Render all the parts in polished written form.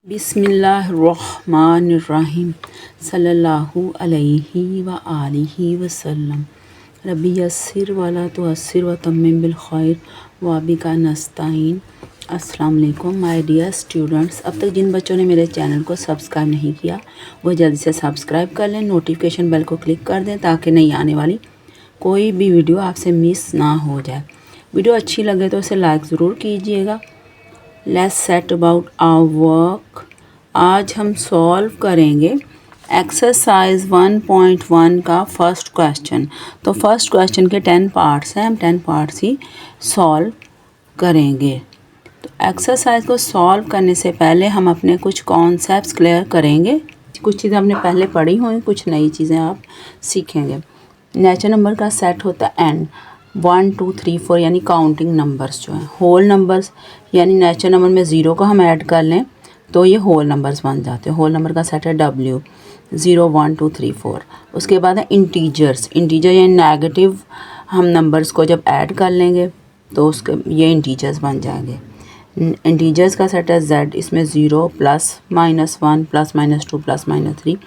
बिस्मिल्लाहिर्रहमानिर्रहीम सल्लल्लाहु अलैहि व आलिहि वसल्लम। रब्बी यस्सिर वला तुअस्सिर व तम्मिम बिल खैर व बिका नस्ताइन। अस्सलाम वालेकुम माय डियर स्टूडेंट्स। अब तक जिन बच्चों ने मेरे चैनल को सब्सक्राइब नहीं किया वो जल्दी से सब्सक्राइब कर लें, नोटिफिकेशन बेल को क्लिक कर दें ताकि नई आने वाली कोई भी वीडियो आपसे मिस ना हो जाए। वीडियो अच्छी लगे तो इसे लाइक ज़रूर कीजिएगा। Let's set about our work. आज हम सॉल्व करेंगे एक्सरसाइज 1.1 का फर्स्ट क्वेश्चन। तो फर्स्ट क्वेश्चन के 10 पार्ट्स हैं, हम 10 पार्ट्स ही सॉल्व करेंगे। तो एक्सरसाइज को सॉल्व करने से पहले हम अपने कुछ कॉन्सेप्ट्स क्लियर करेंगे। कुछ चीज़ें हमने पहले पढ़ी हुई, कुछ नई चीज़ें आप सीखेंगे। नेचुरल नंबर का सेट होता है एन 1 2 3 4 यानी काउंटिंग नंबर्स जो हैं। होल नंबर्स यानी नेचुरल नंबर में ज़ीरो को हम ऐड कर लें तो ये होल नंबर्स बन जाते हैं। होल नंबर का सेट है W 0 1 2 3 4। उसके बाद है इंटीजर्स। इंटीजर यानी नेगेटिव हम नंबर्स को जब ऐड कर लेंगे तो उसके ये इंटीजर्स बन जाएंगे। इंटीजर्स का सेट है Z, इसमें 0 plus minus 1 plus minus 2 plus minus 3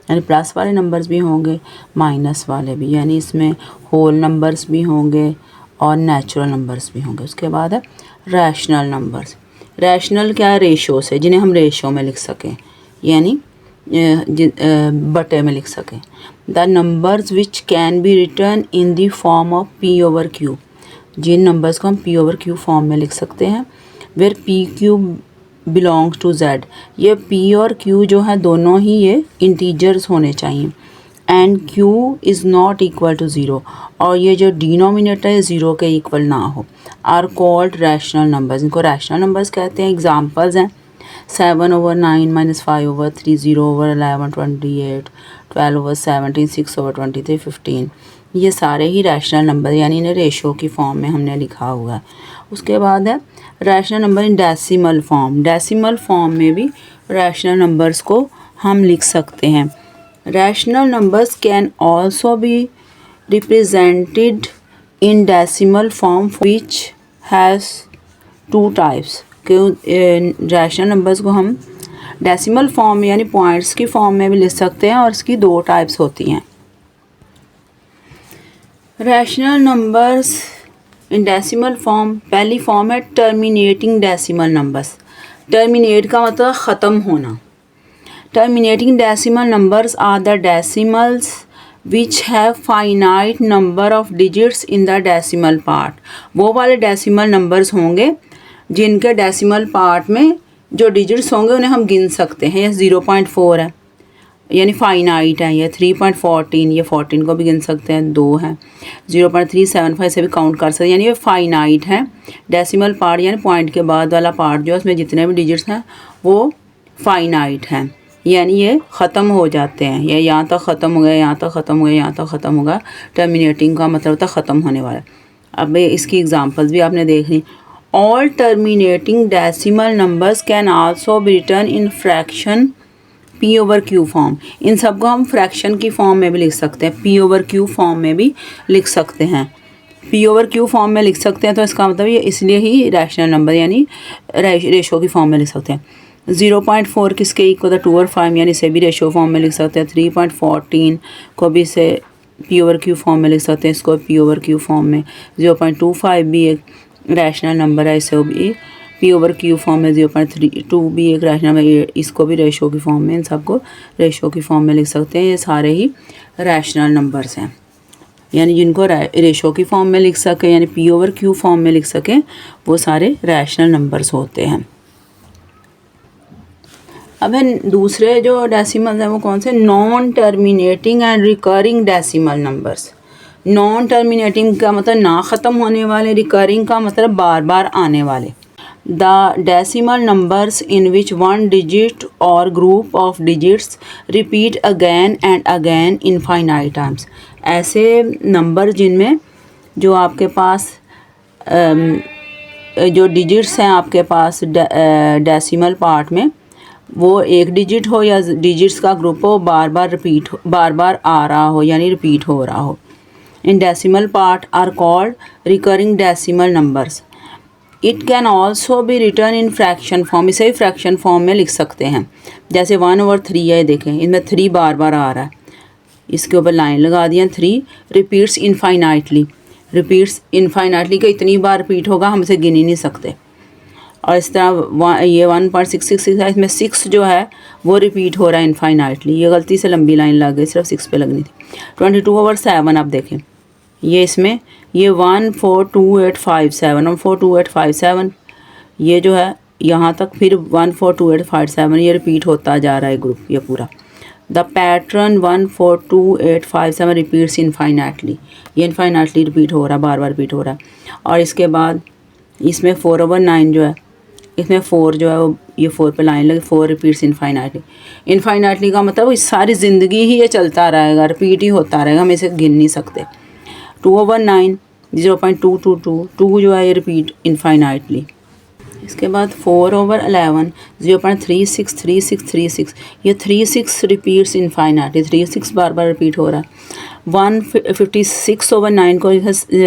यानी प्लस वाले नंबर्स भी होंगे माइनस वाले भी, यानी इसमें होल नंबर्स भी होंगे और नेचुरल नंबर्स भी होंगे। उसके बाद है रैशनल नंबर्स। रैशनल क्या है? रेशो से, जिन्हें हम रेशो में लिख सकें यानी बटे में लिख सकें। The numbers which can be return in the form of P/Q। जिन नंबर्स को हम P/Q फॉर्म में लिख सकते हैं। Where PQ belongs to Z। ये P और Q जो है दोनों ही ये इंटीजर्स होने चाहिए। And Q is not equal to 0 और ये जो डिनोमिनेटर है 0 के इक्वल ना हो। Are called rational numbers. इनको रैशनल नंबर्स कहते हैं। एग्जांपल्स हैं 7/9 - 5/3 0/11 28 12/17 6/23 15। ये सारे ही रैशनल नंबर यानी इन्हें रेशो की फॉर्म में हमने लिखा हुआ है। उसके बाद है rational number in decimal form. Decimal form में भी रैशनल नंबर्स को हम लिख सकते हैं। Rational numbers can also be represented in decimal form which has two types। Rational numbers को हम डेसिमल फॉर्म यानी पॉइंट्स की फॉर्म में भी लिख सकते हैं और इसकी दो टाइप्स होती हैं। Rational numbers in decimal form, पहली फॉर्म है टर्मिनेटिंग डेसिमल नंबर्स। टर्मिनेट का मतलब ख़त्म होना। Terminating decimal numbers are the decimals which have finite number of digits in the decimal part। वो वाले डेसिमल नंबर्स होंगे जिनके डेसिमल पार्ट में जो डिजिट्स होंगे उन्हें हम गिन सकते हैं। ये 0.4 है यानी फाइनाइट है। ये 3.14, ये 14 को भी गिन सकते हैं, 2 है। 0.375 से भी काउंट कर सकते हैं यानी ये फाइनाइट है। डेसिमल पार्ट यानी पॉइंट के बाद वाला पार्ट जो है उसमें जितने भी डिजिट्स हैं वो फाइनाइट हैं यानी ये ख़त्म हो जाते हैं। ये यहाँ तक ख़त्म हो गया, यहाँ तक ख़त्म हो गया, यहाँ तक ख़त्म होगा। टर्मिनेटिंग का मतलब होता है ख़त्म होने वाला। अब इसकी एग्जांपल्स भी आपने देख ली। All terminating decimal numbers can also be return in fraction P/Q form. इन सबको हम फ्रैक्शन की फॉर्म में भी लिख सकते हैं, P/Q फॉर्म में भी लिख सकते हैं। P/Q फॉर्म में लिख सकते हैं तो इसका मतलब ये इसलिए ही रैशनल नंबर यानी रेशो की फॉर्म में लिख सकते हैं। 0.4 किसके इक्वल है? 2 और 5 यानी इसे भी रेशो फॉर्म में लिख सकते हैं। 3.14 को भी इसे P/Q फॉर्म में लिख सकते हैं, इसको P/Q फॉर्म में। 0.25 भी एक रैशनल नंबर है, इसे भी P/Q फॉर्म में। 0.32 भी एक रैशनल नंबर, इसको भी रेशो की फॉर्म में। इन सबको रेशो की फॉर्म में लिख सकते हैं। ये सारे ही रैशनल नंबर्स हैं यानी जिनको रेशो की फॉर्म में लिख सकें यानी P/Q फॉर्म में लिख सकें वो सारे रैशनल नंबर्स होते हैं। अब है दूसरे जो डेसिमल हैं वो कौन से? Non terminating and recurring decimal numbers. Non terminating का मतलब ना ख़त्म होने वाले, रिकरिंग का मतलब बार बार आने वाले। The decimal numbers in which one digit और group of digits repeat again and again infinite times. ऐसे नंबर जिनमें जो आपके पास जो डिजिट्स हैं आपके पास डेसिमल पार्ट में वो एक डिजिट हो या डिजिट्स का ग्रुप हो, बार बार आ रहा हो यानी रिपीट हो रहा हो। In decimal part are called recurring decimal numbers. It can also be return in fraction form, इसे भी फ्रैक्शन फॉर्म में लिख सकते हैं। जैसे 1/3 है, देखें इसमें 3 बार बार आ रहा है, इसके ऊपर लाइन लगा दिया 3 रिपीट्स इनफाइनाइटली। रिपीट्स इनफाइनाइटली का इतनी बार रिपीट होगा हम इसे गिन ही नहीं सकते। और इस तरह ये 1.666 है, इसमें 6 जो है वो रिपीट हो रहा है इनफाइनाइटली। ये गलती से लंबी लाइन लग गई, सिर्फ 6 पे लगनी थी। 22/7 आप देखें, ये इसमें ये 142,857 142,857 ये जो है यहाँ तक, फिर 142,857 ये रिपीट होता जा रहा है ग्रुप ये पूरा। द पैटर्न 142,857 रिपीट्स इनफाइनाइटली, ये इनफाइनाइटली रिपीट हो रहा है, बार बार रिपीट हो रहा है। और इसके बाद इसमें 4/9 जो है, इसमें 4 जो है वो ये 4 पे लाइन लगी, 4 रिपीट्स इनफाइनाइटली। इनफाइनाइटली का मतलब इस सारी ज़िंदगी ही ये चलता रहेगा, रिपीट ही होता रहेगा, हम इसे गिन नहीं सकते। 2/9 0.222 2 जो है ये रिपीट इनफाइनाइटली। इसके बाद 4/11 0.363636 ये 36 रिपीट्स इनफाइनाइटली, 36 बार बार रिपीट हो रहा है। 156/9 को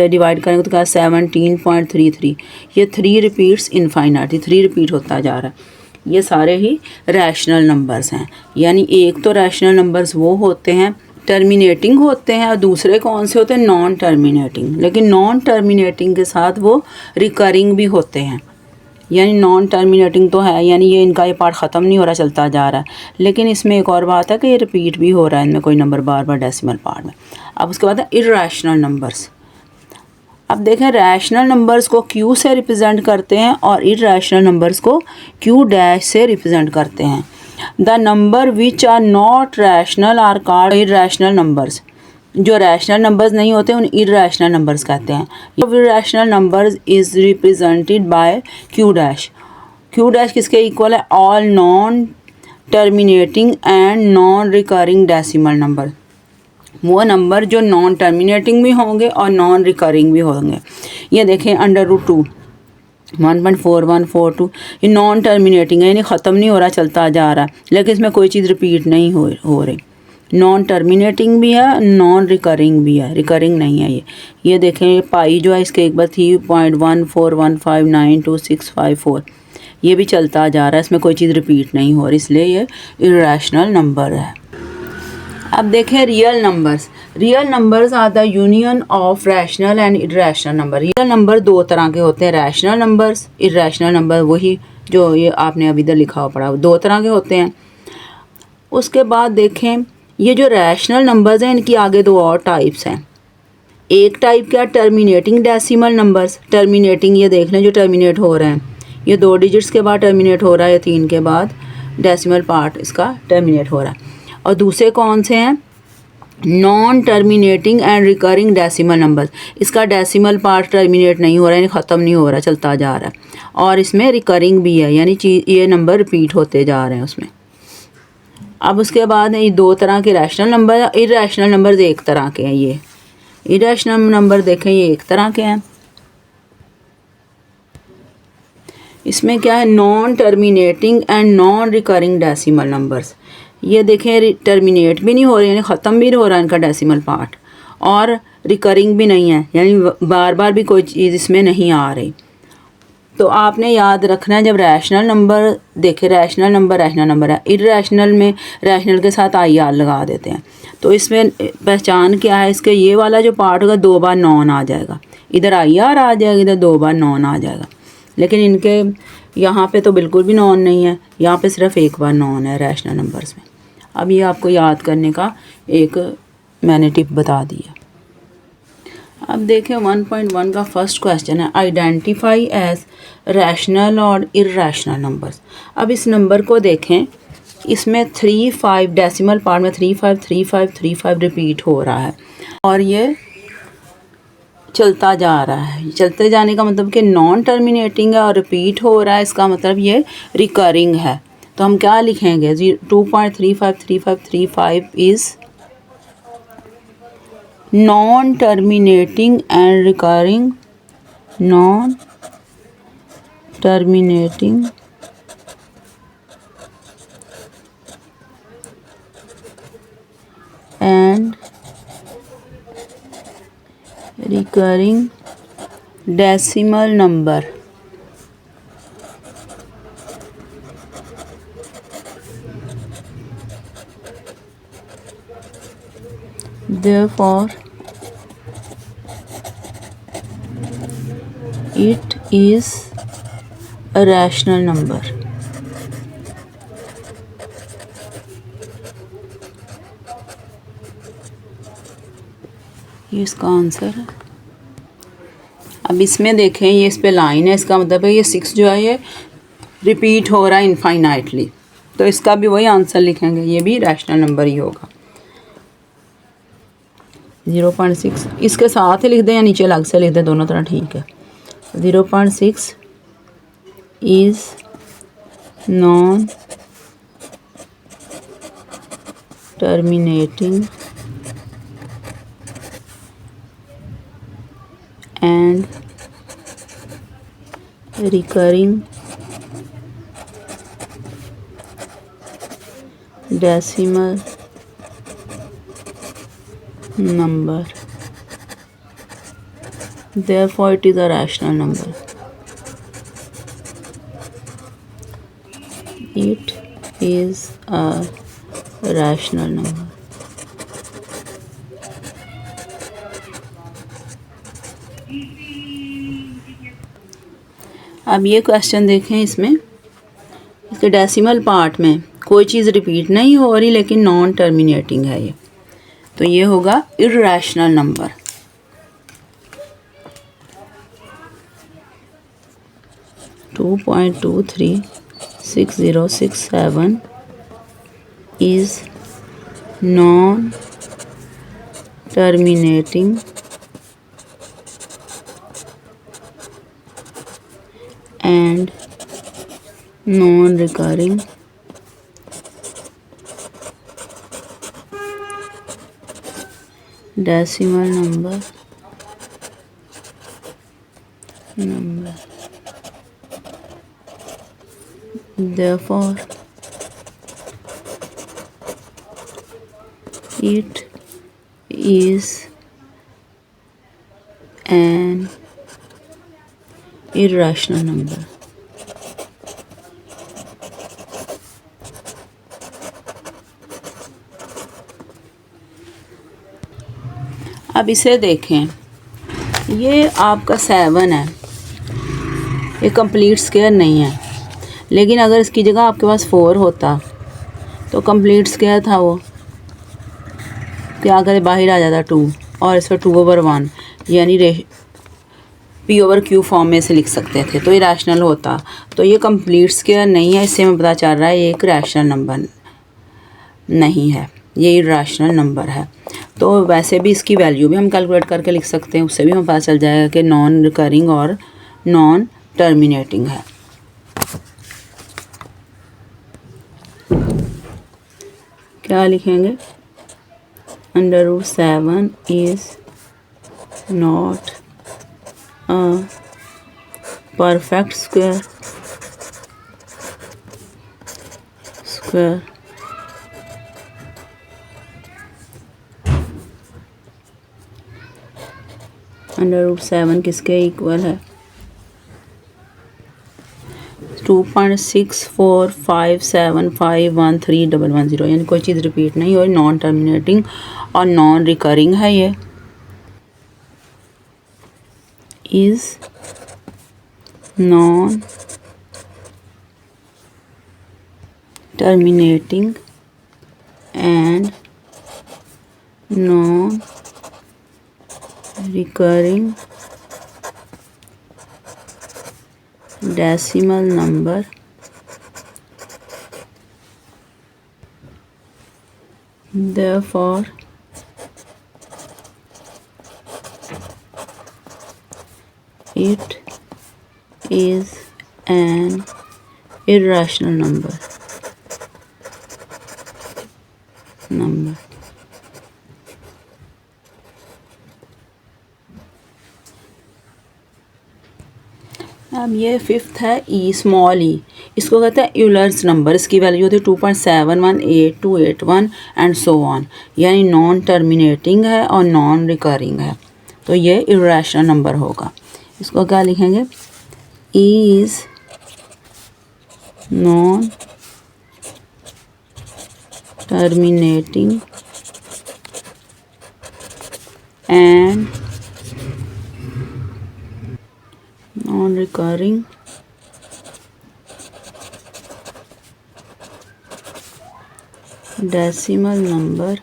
डिवाइड करेंगे तो क्या 17.33 ये 3 रिपीट्स इनफाइनाइटली, 3 रिपीट होता जा रहा है। ये सारे ही रैशनल नंबर्स हैं। यानी एक तो रैशनल नंबर्स वो होते हैं टर्मिनेटिंग होते हैं, और दूसरे कौन से होते हैं नॉन टर्मिनेटिंग। लेकिन नॉन टर्मिनेटिंग के साथ वो रिकरिंग भी होते हैं। यानी नॉन टर्मिनेटिंग तो है, यानी ये इनका ये पार्ट ख़त्म नहीं हो रहा, चलता जा रहा है। लेकिन इसमें एक और बात है कि ये रिपीट भी हो रहा है इनमें कोई नंबर बार बार डेसिमल पार्ट में। अब उसके बाद है इर्रेशनल नंबर्स। अब देखें रैशनल नंबर्स को Q से रिप्रेजेंट करते हैं और इर्रेशनल नंबर्स को Q' से रिप्रेजेंट करते हैं। The number which are not rational are called irrational numbers. जो रैशनल नंबर्स नहीं होते उन इर्रेशनल नंबर्स कहते हैं। Irrational numbers is represented by Q'। Q' किसके इक्वल है? All non terminating and non recurring decimal number. वो नंबर जो नॉन टर्मिनेटिंग भी होंगे और नॉन रिकरिंग भी होंगे। ये देखें √2 1.4142 ये नॉन टर्मिनेटिंग है, यानी ख़त्म नहीं हो रहा, चलता जा रहा है, लेकिन इसमें कोई चीज़ रिपीट नहीं हो रही। नॉन टर्मिनेटिंग भी है, नॉन रिकरिंग भी है, रिकरिंग नहीं है ये देखें ये पाई जो है इसके एक बार 3.1415922654 ये भी चलता जा रहा है, इसमें कोई चीज़ रिपीट नहीं हो रही, इसलिए ये इर्रेशनल नंबर है। अब देखें real numbers. Real numbers are the union of rational and irrational number. Real number दो तरह के होते हैं, रैशनल नंबर्स, इर्रेशनल नंबर, वही जो ये आपने अभी इधर लिखा हुआ पड़ा, दो तरह के होते हैं। उसके बाद देखें ये जो रैशनल नंबर्स हैं इनकी आगे दो और टाइप्स हैं। एक टाइप क्या, टर्मिनेटिंग डेसिमल नंबर्स। टर्मिनेटिंग ये देख लें जो टर्मिनेट हो रहे हैं, ये 2 डिजिट्स के बाद टर्मिनेट हो रहा है, या 3 के बाद डेसिमल पार्ट इसका टर्मिनेट हो रहा है। और दूसरे कौन से हैं, non terminating and recurring decimal numbers. इसका डेसिमल पार्ट टर्मिनेट नहीं हो रहा है, यानी ख़त्म नहीं हो रहा, चलता जा रहा है, और इसमें रिकरिंग भी है, यानी ये नंबर रिपीट होते जा रहे हैं उसमें। अब उसके बाद ये दो तरह के रैशनल नंबर, इर्रेशनल नंबर एक तरह के हैं। ये इर्रेशनल नंबर देखें ये एक तरह के हैं। इसमें क्या है, non terminating and non recurring decimal numbers. ये देखें टर्मिनेट भी नहीं हो रहे, यानी ख़त्म भी हो रहा है इनका डेसिमल पार्ट, और रिकरिंग भी नहीं है, यानी बार बार भी कोई चीज़ इसमें नहीं आ रही। तो आपने याद रखना है जब रैशनल नंबर देखे, रैशनल नंबर है, इर्रेशनल में रैशनल के साथ IR लगा देते हैं। तो इसमें पहचान क्या है इसके, ये वाला जो पार्ट होगा 2 बार नॉन आ जाएगा, इधर IR आ जाएगा, इधर 2 बार नॉन आ जाएगा। लेकिन इनके यहाँ पे तो बिल्कुल भी नॉन नहीं है, यहाँ पे सिर्फ 1 बार नॉन है रैशनल नंबर्स में। अब ये आपको याद करने का एक मैंने टिप बता दी है। अब देखें 1.1 का फर्स्ट क्वेश्चन है, आइडेंटिफाई एज रैशनल और इर्रेशनल नंबर्स। अब इस नंबर को देखें, इसमें 35 डेसिमल पार्ट में 353535 रिपीट हो रहा है, और ये चलता जा रहा है। चलते जाने का मतलब कि नॉन टर्मिनेटिंग है और रिपीट हो रहा है, इसका मतलब ये रिकरिंग है। तो हम क्या लिखेंगे, 2.353535 is non terminating and recurring, non terminating and recurring decimal number. therefore it is a rational number. ये इसका आंसर है। अब इसमें देखें, ये इस पे लाइन है, इसका मतलब है ये 6 जो है ये रिपीट हो रहा है इनफाइनाइटली, तो इसका भी वही आंसर लिखेंगे, ये भी रैशनल नंबर ही होगा। 0.6 इसके साथ ही लिख दें या नीचे अलग से लिख दें, दोनों तरह ठीक है। 0.6 is non terminating and recurring decimal number, therefore it is a rational number. It is a rational number. अब ये क्वेश्चन देखें, इसमें इसके डेसिमल पार्ट में कोई चीज़ रिपीट नहीं हो रही लेकिन नॉन टर्मिनेटिंग है ये, तो ये होगा irrational number. To 2.236067 is non terminating and non-recurring decimal number therefore it is an irrational number. अब इसे देखें, ये आपका 7 है, ये कंप्लीट स्क्वायर नहीं है, लेकिन अगर इसकी जगह आपके पास 4 होता तो कंप्लीट स्क्वायर था वो, क्या करे बाहर आ जाता 2 और इस पर 2/1 यानी P/Q फॉर्म में से लिख सकते थे, तो ये रैशनल होता। तो ये कंप्लीट स्क्वायर नहीं है, इससे हमें पता चल रहा है ये एक रैशनल नंबर नहीं है, ये इर्रेशनल नंबर है। तो वैसे भी इसकी वैल्यू भी हम कैलकुलेट करके लिख सकते हैं, उससे भी हमें पता चल जाएगा कि नॉन रिकरिंग और नॉन टर्मिनेटिंग है। क्या लिखेंगे? √7 is not a perfect square √7 किसके इक्वल है? 2.6457513110, यानी कोई चीज़ रिपीट नहीं हो, नॉन टर्मिनेटिंग और नॉन रिकरिंग है। ये is non terminating and non recurring decimal number therefore it is an irrational number. अब ये 5th है ई, स्मॉल ई, इसको कहते हैं यूलर्स नंबर। इसकी वैल्यू होती है 2.718281 एंड सो ऑन, यानी नॉन टर्मिनेटिंग है और नॉन रिकरिंग है, तो ये इर्रेशनल नंबर होगा। इसको क्या लिखेंगे? E is non terminating and non-recurring decimal number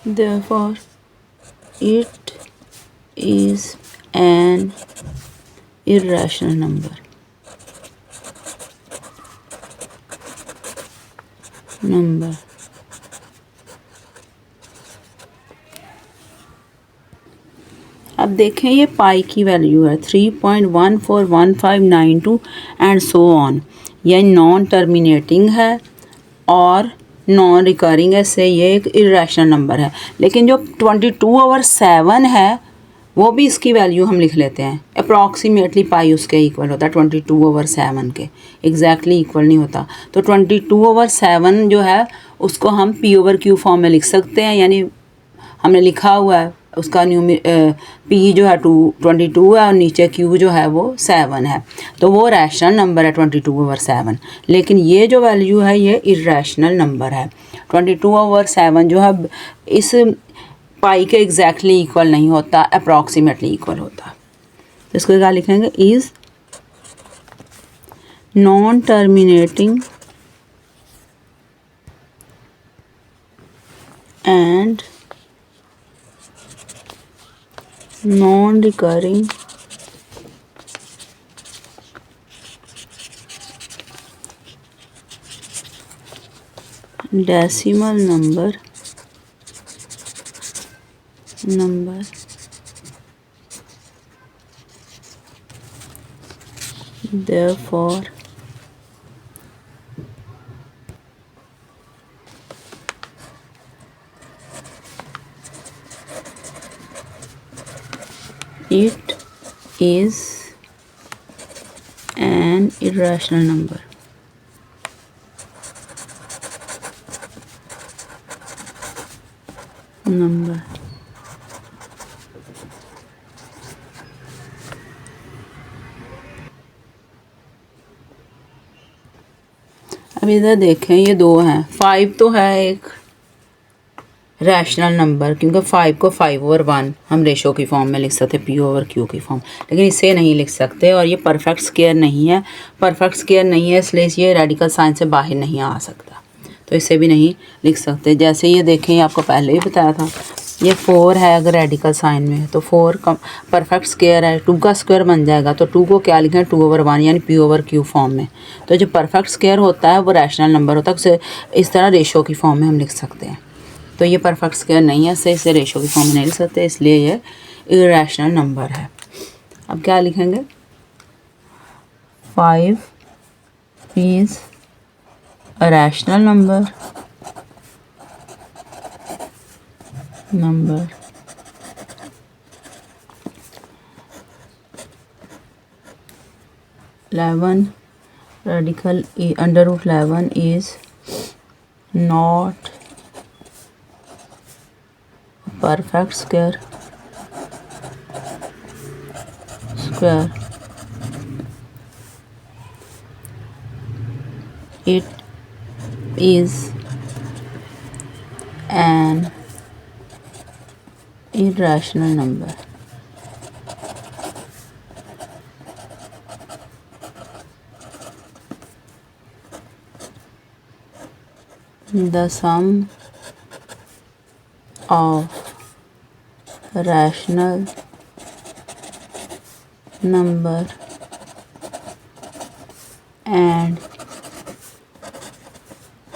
therefore it is an irrational number. अब देखें ये पाई की वैल्यू है 3.141592 एंड सो ऑन। यह नॉन टर्मिनेटिंग है और नॉन रिकरिंग है, से ये एक इरेशनल नंबर है। लेकिन जो 22/7 है वो भी इसकी वैल्यू हम लिख लेते हैं। अप्रॉक्सीमेटली पाई उसके इक्वल होता है 22/7 के, एग्जैक्टली इक्वल नहीं होता। तो 22/7 जो है उसको हम p/q फॉर्म में लिख सकते हैं, यानी हमने लिखा हुआ है उसका p जो है 22 है और नीचे q जो है वो 7 है, तो वो रैशनल नंबर है 22/7। लेकिन ये जो वैल्यू है ये इरेशनल नंबर है। 22/7 जो है इस पाई के एग्जैक्टली इक्वल नहीं होता, अप्रॉक्सीमेटली इक्वल होता। तो इसको क्या लिखेंगे, is non terminating and non-recurring decimal number therefore it is an irrational number. अब इधर देखें ये दो हैं, 5 तो है एक रैशनल नंबर, क्योंकि 5 को 5/1 हम रेशो की फॉर्म में लिख सकते, p/q की फॉर्म, लेकिन इसे नहीं लिख सकते। और ये परफेक्ट स्क्वायर नहीं है, इसलिए ये रेडिकल साइन से बाहर नहीं आ सकता, तो इसे भी नहीं लिख सकते। जैसे ये देखें, ये आपको पहले ही बताया था, ये 4 है अगर रेडिकल साइन में है तो 4 का परफेक्ट स्क्वायर है, 2 का स्क्वायर बन जाएगा, तो 2 को क्या लिखें, 2/1 यानी p/q फॉर्म में। तो जो परफेक्ट स्क्वायर होता है वो रैशनल नंबर होता है, उसे इस तरह रेशो की फॉर्म में हम लिख सकते हैं। तो ये परफेक्ट स्क्वायर नहीं है, इसे रेशो की फॉर्म में नहीं लिख सकते, इसलिए ये इरेशनल नंबर है। अब क्या लिखेंगे, 5 is a rational number 11 radical √11 is not perfect square it is an irrational number. The sum of rational number and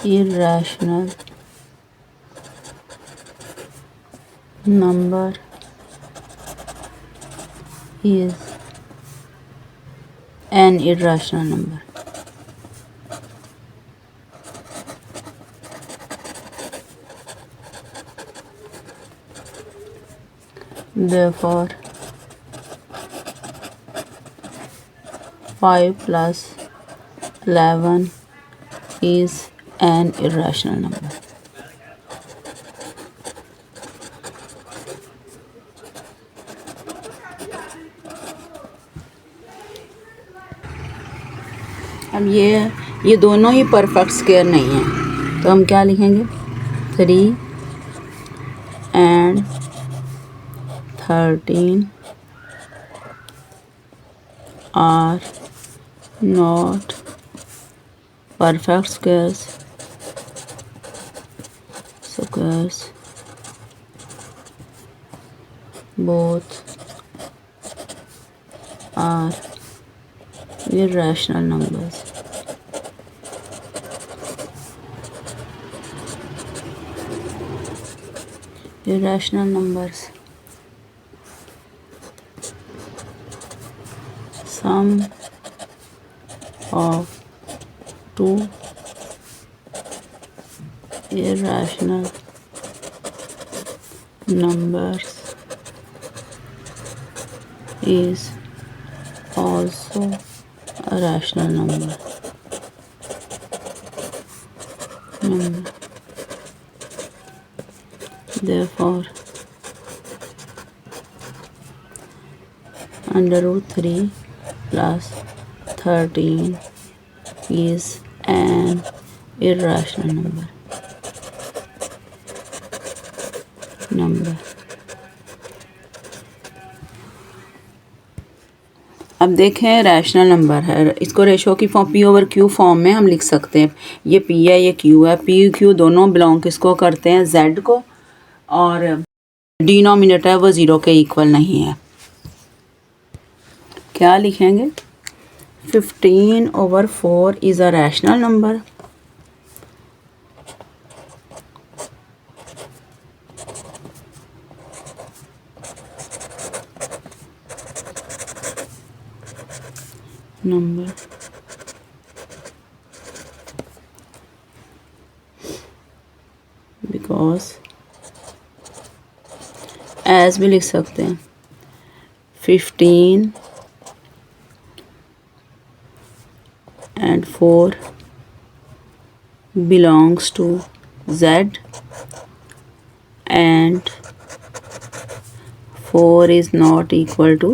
irrational number is an irrational number. Therefore 5 plus 11 is an irrational number. अब ये ये दोनों ही perfect square नहीं हैं, तो हम क्या लिखेंगे 3 and 13 are not perfect squares. Both are irrational numbers. Irrational numbers. Sum of two irrational numbers is also a rational number. Therefore, under root 3 plus 13 is an irrational number. अब देखें rational number है, इसको ratio की form P over Q form में हम लिख सकते हैं। ये पी है, ये क्यू है। पी क्यू दोनों बिलोंग किसको करते हैं, जेड को, और डिनोमिनेटर है वो 0 के इक्वल नहीं है। क्या लिखेंगे 15/4 is a rational number. Because as भी लिख सकते हैं 15 and 4 belongs to Z and 4 is not equal to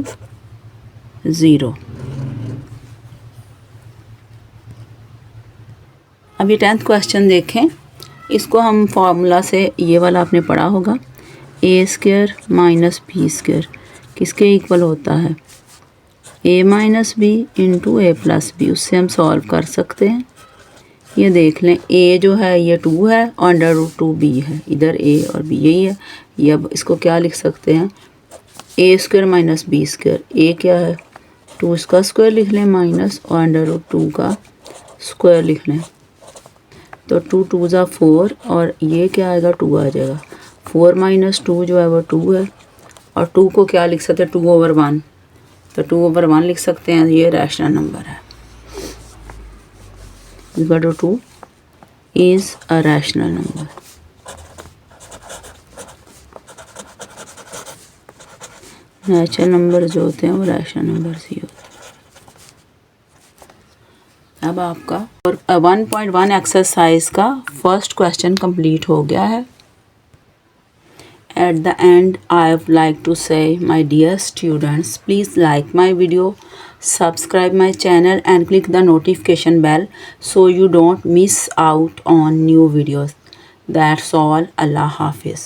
0। अब ये 10th क्वेश्चन देखें, इसको हम फॉर्मूला से, ये वाला आपने पढ़ा होगा, a² माइनस b² किसके इक्वल होता है, a minus B into A plus B. उससे हम सॉल्व कर सकते हैं। ये देख लें, a जो है ये 2 है और अंडर रूट 2b है, इधर a और b यही है। ये अब इसको क्या लिख सकते हैं, a² माइनस b²। a क्या है 2 इसका स्क्वायर लिख लें माइनस, और अंडर रूट 2 का स्क्वायर लिख लें। तो 2 2 ज़ा 4 और ये क्या आएगा 2 आ जाएगा। 4 माइनस 2 जो है वो 2 है, और 2 को क्या लिख सकते हैं 2/1, तो 2/1 लिख सकते हैं। ये रैशनल नंबर है। Equal to 2 is a rational number. Natural number जो होते हैं वो रैशनल नंबर ही होते हैं। अब आपका 1.1 एक्सरसाइज का फर्स्ट क्वेश्चन कंप्लीट हो गया है। At the end, I would like to say, my dear students, please like my video, subscribe my channel and click the notification bell so you don't miss out on new videos. That's all. Allah Hafiz.